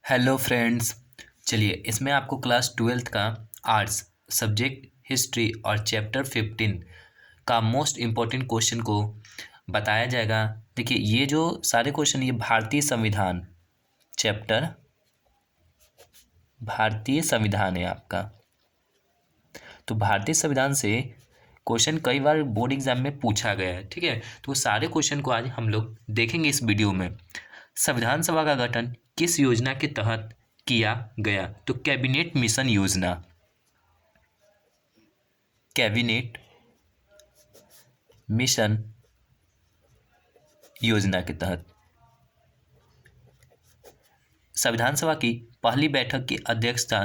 Hello friends. चलिए इसमें आपको क्लास ट्वेल्थ का आर्ट्स सब्जेक्ट हिस्ट्री और चैप्टर 15 का मोस्ट इम्पोर्टेंट क्वेश्चन को बताया जाएगा। देखिए ये जो सारे क्वेश्चन ये भारतीय संविधान चैप्टर भारतीय संविधान है आपका। तो भारतीय संविधान से क्वेश्चन कई बार बोर्ड एग्जाम में पूछा गया है, ठीक है। तो सारे क्वेश्चन को आज हम लोग देखेंगे इस वीडियो में। संविधान सभा का गठन किस योजना के तहत किया गया? तो कैबिनेट मिशन योजना, कैबिनेट मिशन योजना के तहत। संविधान सभा की पहली बैठक की अध्यक्षता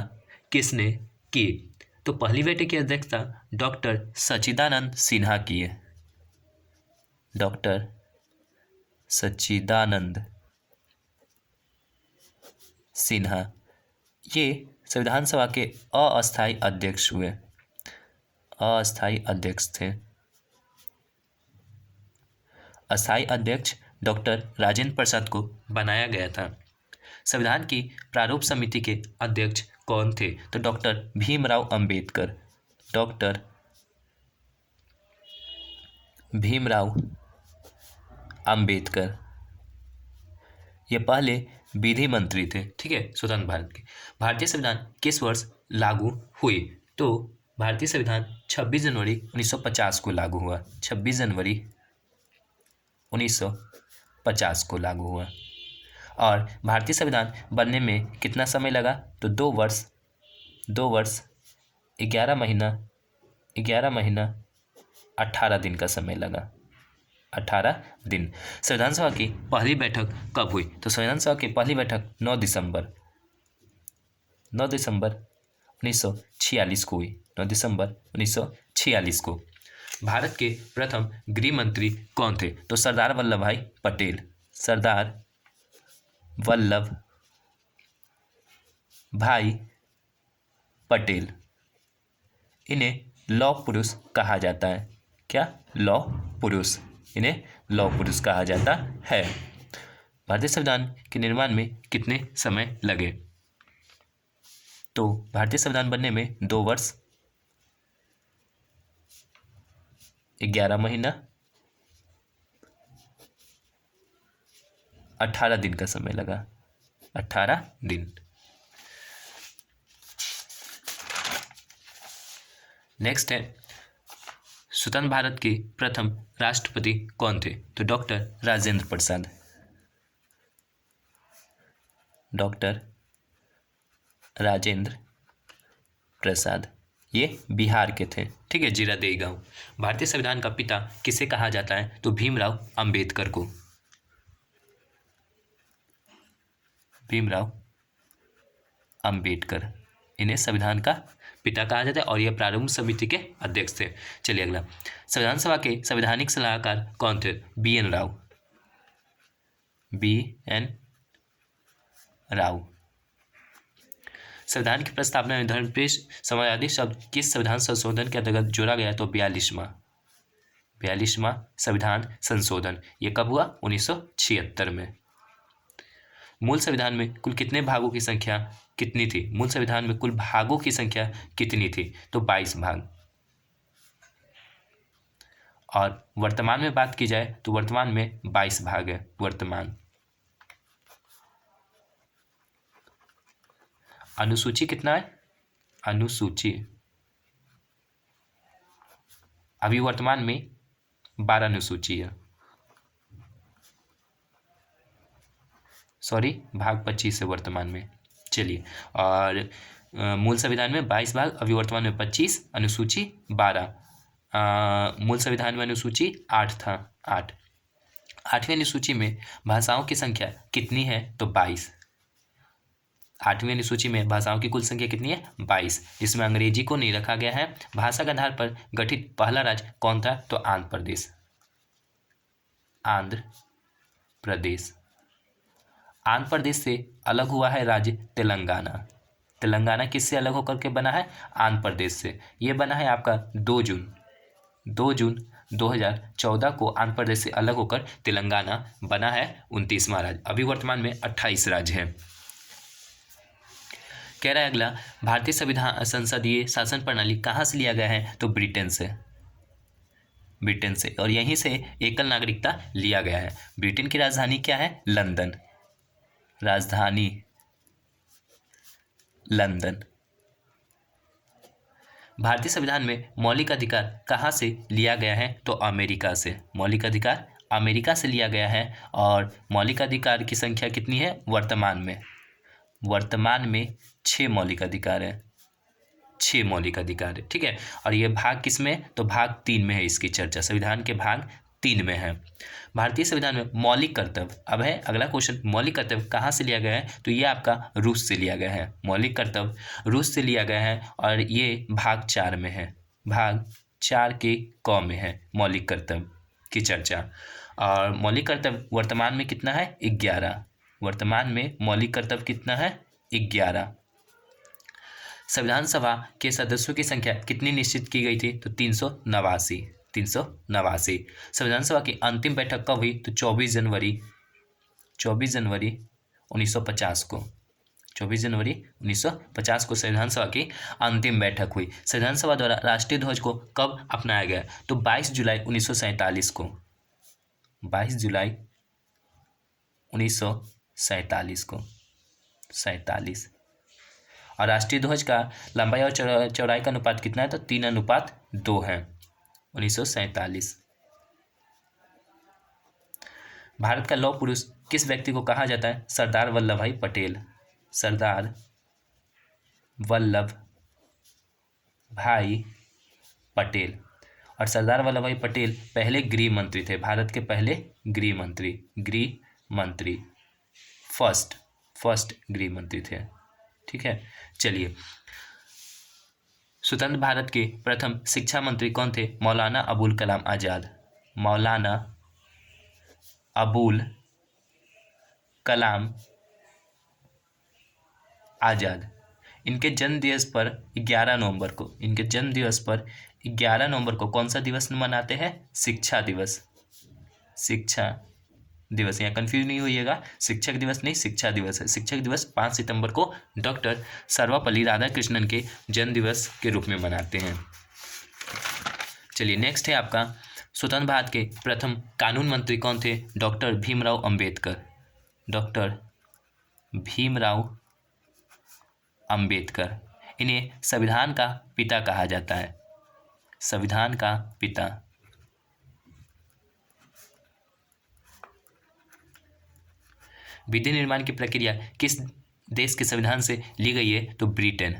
किसने की? तो पहली बैठक की अध्यक्षता डॉक्टर सच्चिदानंद सिन्हा की है। डॉक्टर सच्चिदानंद सिन्हा ये संविधान सभा के अस्थायी अध्यक्ष हुए, अस्थायी अध्यक्ष थे। अस्थायी अध्यक्ष डॉक्टर राजेंद्र प्रसाद को बनाया गया था। संविधान की प्रारूप समिति के अध्यक्ष कौन थे? तो डॉक्टर भीमराव अंबेडकर। डॉक्टर भीमराव अंबेडकर ये पहले विधि मंत्री थे, ठीक है, स्वतंत्र भारत के। भारतीय संविधान किस वर्ष लागू हुई? तो भारतीय संविधान 26 जनवरी 1950 को लागू हुआ। 26 जनवरी 1950 को लागू हुआ। और भारतीय संविधान बनने में कितना समय लगा? तो 2 वर्ष 11 महीना 18 दिन का समय लगा, 18 दिन। संविधान सभा की पहली बैठक कब हुई? तो संविधान सभा की पहली बैठक 9 दिसंबर 1946 को हुई। 9 दिसंबर 1946 को। भारत के प्रथम गृह मंत्री कौन थे? तो सरदार वल्लभ भाई पटेल। सरदार वल्लभ भाई पटेल। इन्हें लौह पुरुष कहा जाता है। क्या? लौह पुरुष। इन्हें लौह पुरुष कहा जाता है। भारतीय संविधान के निर्माण में कितने समय लगे? तो भारतीय संविधान बनने में 2 वर्ष 11 महीना 18 दिन का समय लगा, 18 दिन। नेक्स्ट है, स्वतंत्र भारत के प्रथम राष्ट्रपति कौन थे? तो डॉक्टर राजेंद्र प्रसाद। डॉक्टर राजेंद्र प्रसाद ये बिहार के थे, ठीक है, जीरादेई गांव। भारतीय संविधान का पिता किसे कहा जाता है? तो भीमराव अंबेडकर को। भीमराव अंबेडकर इन्हें संविधान का पिता कहा जाता है और यह प्रारूप समिति के अध्यक्ष थे। चलिए अगला, संविधान सभा के संवैधानिक सलाहकार कौन थे? BN राव। BN राव। संविधान की प्रस्तावना में धर्मनिरपेक्ष समाजवादी शब्द किस संविधान संशोधन के अंतर्गत जोड़ा गया? तो 42वां संविधान संशोधन। ये कब हुआ? 1976 में। मूल संविधान में कुल कितने भागों की संख्या कितनी थी? मूल संविधान में कुल भागों की संख्या कितनी थी? तो 22 भाग। और वर्तमान में बात की जाए तो वर्तमान में 22 भाग है। वर्तमान अनुसूची कितना है? अनुसूची अभी वर्तमान में 12 अनुसूची है, सॉरी भाग 25 है वर्तमान में। चलिए, और मूल संविधान में 22 भाग, अभी वर्तमान में 25, अनुसूची 12। मूल संविधान में अनुसूची 8 था, 8। 8वीं अनुसूची में भाषाओं की संख्या कितनी है? तो 22। 8वीं अनुसूची में भाषाओं की कुल संख्या कितनी है? 22, जिसमें अंग्रेजी को नहीं रखा गया है। भाषा के आधार पर गठित पहला राज्य कौन था? तो आंध्र प्रदेश। आंध्र प्रदेश। आंध्र प्रदेश से अलग हुआ है राज्य तेलंगाना। तेलंगाना किससे अलग होकर के बना है? आंध्र प्रदेश से। ये बना है आपका 2 जून 2014 को आंध्र प्रदेश से अलग होकर तेलंगाना बना है 29वां राज्य। अभी वर्तमान में 28 राज्य है। कह रहा है अगला, भारतीय संविधान संसदीय शासन प्रणाली कहाँ से लिया गया है? तो ब्रिटेन से, ब्रिटेन से, और यहीं से एकल नागरिकता लिया गया है। ब्रिटेन की राजधानी क्या है? लंदन, राजधानी लंदन। भारतीय संविधान में मौलिक अधिकार कहाँ से लिया गया है? तो अमेरिका से, मौलिक अधिकार अमेरिका से लिया गया है। और मौलिक अधिकार की संख्या कितनी है वर्तमान में? वर्तमान में 6 मौलिक अधिकार है, 6 मौलिक अधिकार है, ठीक है। और ये भाग किस में? तो भाग 3 में है इसकी चर्चा, संविधान के भाग 3 में है। भारतीय संविधान में मौलिक कर्तव्य, अब है अगला क्वेश्चन, मौलिक कर्तव्य कहाँ से लिया गया है? तो ये आपका रूस से लिया गया है, मौलिक कर्तव्य रूस से लिया गया है। और ये भाग 4 में है, भाग 4 के क में है मौलिक कर्तव्य की चर्चा। और मौलिक कर्तव्य वर्तमान में कितना है? 11। वर्तमान में मौलिक कर्तव्य कितना है? 11। संविधान सभा के सदस्यों की संख्या कितनी निश्चित की गई थी? तो 389, 389। संविधान सभा की अंतिम बैठक कब हुई? तो 24 जनवरी 1950 को, 24 जनवरी 1950 को संविधान सभा की अंतिम बैठक हुई। संविधान सभा द्वारा राष्ट्रीय ध्वज को कब अपनाया गया? तो 22 जुलाई 1947 को, 22 जुलाई 1947 को, 47। और राष्ट्रीय ध्वज का लंबाई और चौड़ाई का अनुपात कितना है? तो 3:2 है, 1947। भारत का लौह पुरुष किस व्यक्ति को कहा जाता है? सरदार वल्लभ भाई पटेल, सरदार वल्लभ भाई पटेल। और सरदार वल्लभ भाई पटेल पहले गृह मंत्री थे, भारत के पहले गृह मंत्री, फर्स्ट गृह मंत्री थे, ठीक है। चलिए, स्वतंत्र भारत के प्रथम शिक्षा मंत्री कौन थे? मौलाना अबुल कलाम आज़ाद, मौलाना अबुल कलाम आज़ाद। इनके जन्म दिवस पर 11 नवंबर को, इनके जन्म दिवस पर 11 नवंबर को कौन सा दिवस मनाते हैं? शिक्षा दिवस, शिक्षा दिवस, यहाँ कंफ्यूज नहीं होइएगा, शिक्षक दिवस नहीं, शिक्षा दिवस है। शिक्षक दिवस 5 सितंबर को डॉक्टर सर्वपल्ली राधाकृष्णन के जन्म दिवस के रूप में मनाते हैं। चलिए, नेक्स्ट है आपका, स्वतंत्र भारत के प्रथम कानून मंत्री कौन थे? Doctor Bhimrao Ambedkar, doctor Bhimrao Ambedkar. इन्हें संविधान का पिता कहा जाता है, संविधान का पिता। विधि निर्माण की प्रक्रिया किस देश के संविधान से ली गई है? तो ब्रिटेन,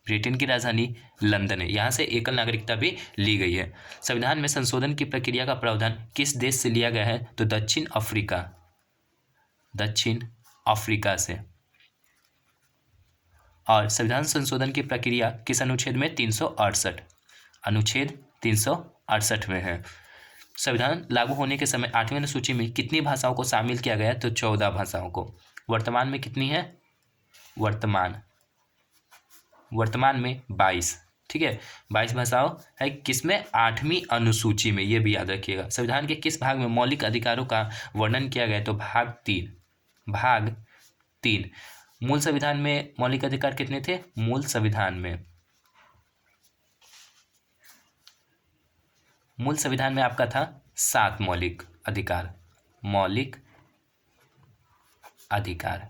ब्रिटेन की राजधानी लंदन है, यहाँ से एकल नागरिकता भी ली गई है। संविधान में संशोधन की प्रक्रिया का प्रावधान किस देश से लिया गया है? तो दक्षिण अफ्रीका, दक्षिण अफ्रीका से। और संविधान संशोधन की प्रक्रिया किस अनुच्छेद में? 368, अनुच्छेद 368 में है। संविधान लागू होने के समय 8वीं अनुसूची में कितनी भाषाओं को शामिल किया गया? तो 14 भाषाओं को। वर्तमान में कितनी है? वर्तमान में 22, ठीक है, 22 भाषाओं है। किसमें? 8वीं अनुसूची में, ये भी याद रखिएगा। संविधान के किस भाग में मौलिक अधिकारों का वर्णन किया गया? तो भाग 3, भाग 3। मूल संविधान में मौलिक अधिकार कितने थे? मूल संविधान में आपका था 7 मौलिक अधिकार, मौलिक अधिकार।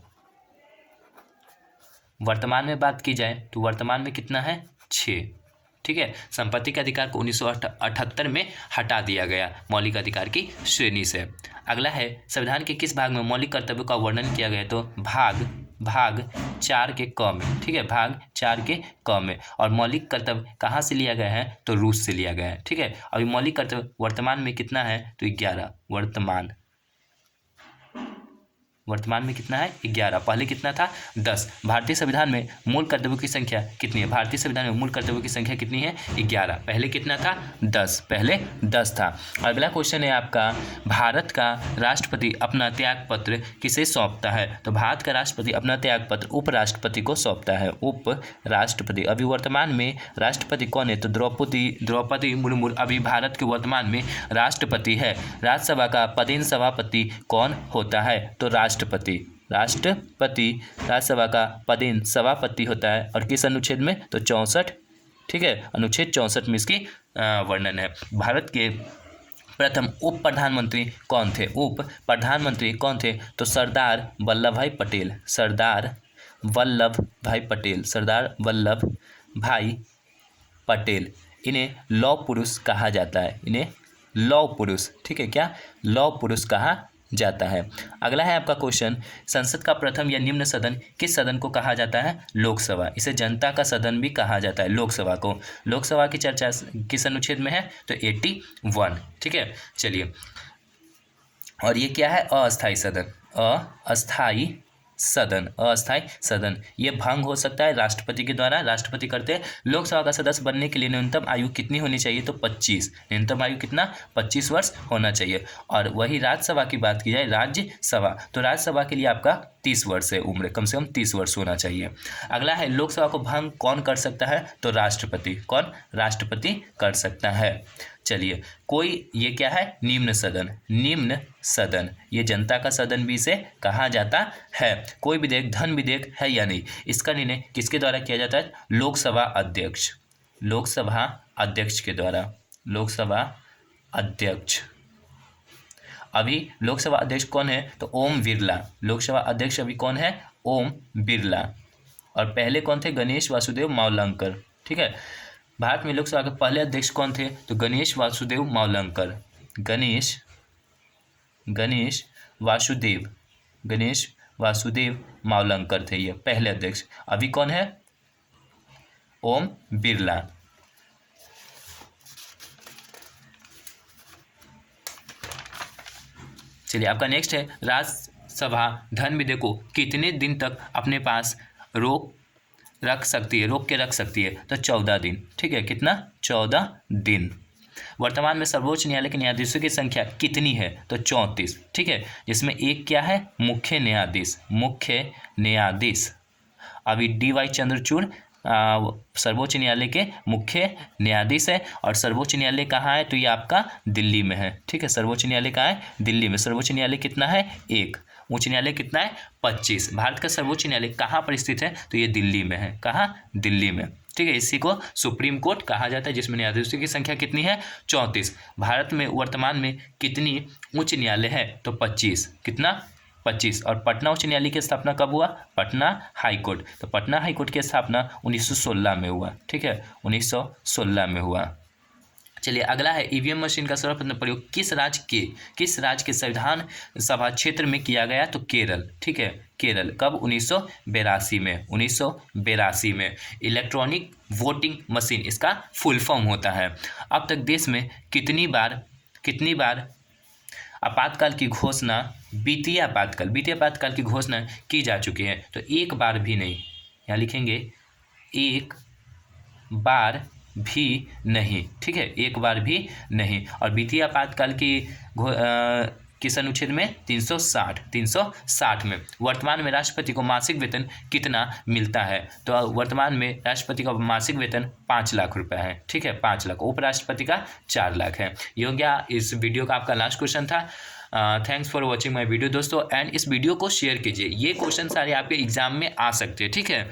वर्तमान में बात की जाए तो वर्तमान में कितना है? 6, ठीक है। संपत्ति के अधिकार को 1978 में हटा दिया गया मौलिक अधिकार की श्रेणी से। अगला है, संविधान के किस भाग में मौलिक कर्तव्यों का वर्णन किया गया? तो भाग 4 के क में, ठीक है, भाग 4 के क में। और मौलिक कर्तव्य कहाँ से लिया गया है? तो रूस से लिया गया है, ठीक है। अभी मौलिक कर्तव्य वर्तमान में कितना है? तो 11, वर्तमान में कितना है? 11। पहले कितना था? 10। भारतीय संविधान में मूल कर्तव्यों की संख्या कितनी है? भारतीय संविधान में मूल कर्तव्यों की संख्या कितनी है? 11। पहले कितना था? 10, पहले 10 था। अगला क्वेश्चन है आपका, भारत का राष्ट्रपति अपना त्याग पत्र किसे सौंपता है? तो भारत का राष्ट्रपति अपना त्याग पत्र उपराष्ट्रपति को सौंपता है, उपराष्ट्रपति। अभी वर्तमान में राष्ट्रपति कौन है? तो द्रौपदी मुर्मू अभी भारत के वर्तमान में राष्ट्रपति है। राज्यसभा का पदेन सभापति कौन होता है? तो राष्ट्रपति, राष्ट्रपति राज्यसभा का पदेन सभापति होता है। और किस अनुच्छेद में? तो 64, ठीक है, अनुच्छेद 64 में इसकी वर्णन है। भारत के प्रथम उप प्रधानमंत्री कौन थे? उप प्रधानमंत्री कौन थे? तो सरदार वल्लभ भाई पटेल, सरदार वल्लभ भाई पटेल, सरदार वल्लभ भाई पटेल। इन्हें लौह पुरुष कहा जाता है, इन्हें लौह पुरुष, ठीक है, क्या? लौह पुरुष कहा जाता है। अगला है आपका क्वेश्चन, संसद का प्रथम या निम्न सदन किस सदन को कहा जाता है? लोकसभा। इसे जनता का सदन भी कहा जाता है, लोकसभा को। लोकसभा की चर्चा किस अनुच्छेद में है? तो 81, ठीक है। चलिए, और ये क्या है? अस्थाई सदन, अस्थाई सदन, अस्थाई सदन। ये भंग हो सकता है राष्ट्रपति के द्वारा, राष्ट्रपति करते हैं। लोकसभा का सदस्य बनने के लिए न्यूनतम आयु कितनी होनी चाहिए? तो 25, न्यूनतम आयु कितना? 25 वर्ष होना चाहिए। और वही राज्यसभा की बात की जाए, राज्यसभा, तो राज्यसभा के लिए आपका 30 वर्ष है उम्र, कम से कम 30 वर्ष होना चाहिए। अगला है, लोकसभा को भंग कौन कर सकता है? तो राष्ट्रपति। कौन? राष्ट्रपति कर सकता है। चलिए, कोई, ये क्या है? निम्न सदन, निम्न सदन, ये जनता का सदन भी इसे कहा जाता है। कोई विधेयक धन विधेयक है या नहीं, इसका निर्णय किसके द्वारा किया जाता है? लोकसभा अध्यक्ष, लोकसभा अध्यक्ष के द्वारा, लोकसभा अध्यक्ष। अभी लोकसभा अध्यक्ष कौन है? तो ओम बिरला, लोकसभा अध्यक्ष अभी कौन है? ओम बिरला। और पहले कौन थे? गणेश वासुदेव मावलंकर, ठीक है। भारत में लोकसभा के पहले अध्यक्ष कौन थे? तो गणेश वासुदेव मावलंकर, गणेश वासुदेव मावलंकर थे ये पहले अध्यक्ष। अभी कौन है? ओम बिरला। चलिए, आपका नेक्स्ट है, राज्यसभा धन विधेयक को कितने दिन तक अपने पास रोक के रख सकती है? तो 14 दिन, ठीक है। कितना? 14 दिन। वर्तमान में सर्वोच्च न्यायालय के न्यायाधीशों की संख्या कितनी है? तो 34, ठीक है, जिसमें एक क्या है? मुख्य न्यायाधीश, मुख्य न्यायाधीश। अभी DY चंद्रचूड़ सर्वोच्च न्यायालय के मुख्य न्यायाधीश है। और सर्वोच्च न्यायालय कहाँ है? तो ये आपका दिल्ली में है, ठीक है। सर्वोच्च न्यायालय कहाँ है? दिल्ली में। सर्वोच्च न्यायालय कितना है? 1। उच्च न्यायालय कितना है? 25। भारत का सर्वोच्च न्यायालय कहाँ पर स्थित है? तो ये दिल्ली में है। कहाँ? दिल्ली में, ठीक है। इसी को सुप्रीम कोर्ट कहा जाता है, जिसमें न्यायाधीशों की संख्या कितनी है? 34। भारत में वर्तमान में कितनी उच्च न्यायालय है? तो 25। कितना? 25। और पटना उच्च न्यायालय की स्थापना कब हुआ? पटना हाई कोर्ट, तो पटना हाई कोर्ट की स्थापना 1916 में हुआ, ठीक है, 1916 में हुआ। चलिए, अगला है, ईवीएम मशीन का सर्वप्रथम प्रयोग किस राज्य के संविधान सभा क्षेत्र में किया गया? तो केरल, ठीक है, केरल। कब? 1982 में, 1982 में। इलेक्ट्रॉनिक वोटिंग मशीन इसका फुल फॉर्म होता है। अब तक देश में कितनी बार आपातकाल की घोषणा, वित्तीय आपातकाल की घोषणा की जा चुकी है? तो एक बार भी नहीं, यहाँ लिखेंगे एक बार भी नहीं, ठीक है, एक बार भी नहीं। और वित्तीय आपातकाल की किस अनुच्छेद में? 360 में। वर्तमान में राष्ट्रपति को मासिक वेतन कितना मिलता है? तो वर्तमान में राष्ट्रपति का मासिक वेतन 5 लाख रुपए है, ठीक है, 5 लाख। उपराष्ट्रपति का 4 लाख है। ये हो गया इस वीडियो का आपका लास्ट क्वेश्चन था। Thanks for watching my video दोस्तों, एंड इस वीडियो को शेयर कीजिए। ये क्वेश्चन सारे आपके एग्जाम में आ सकते हैं, ठीक है।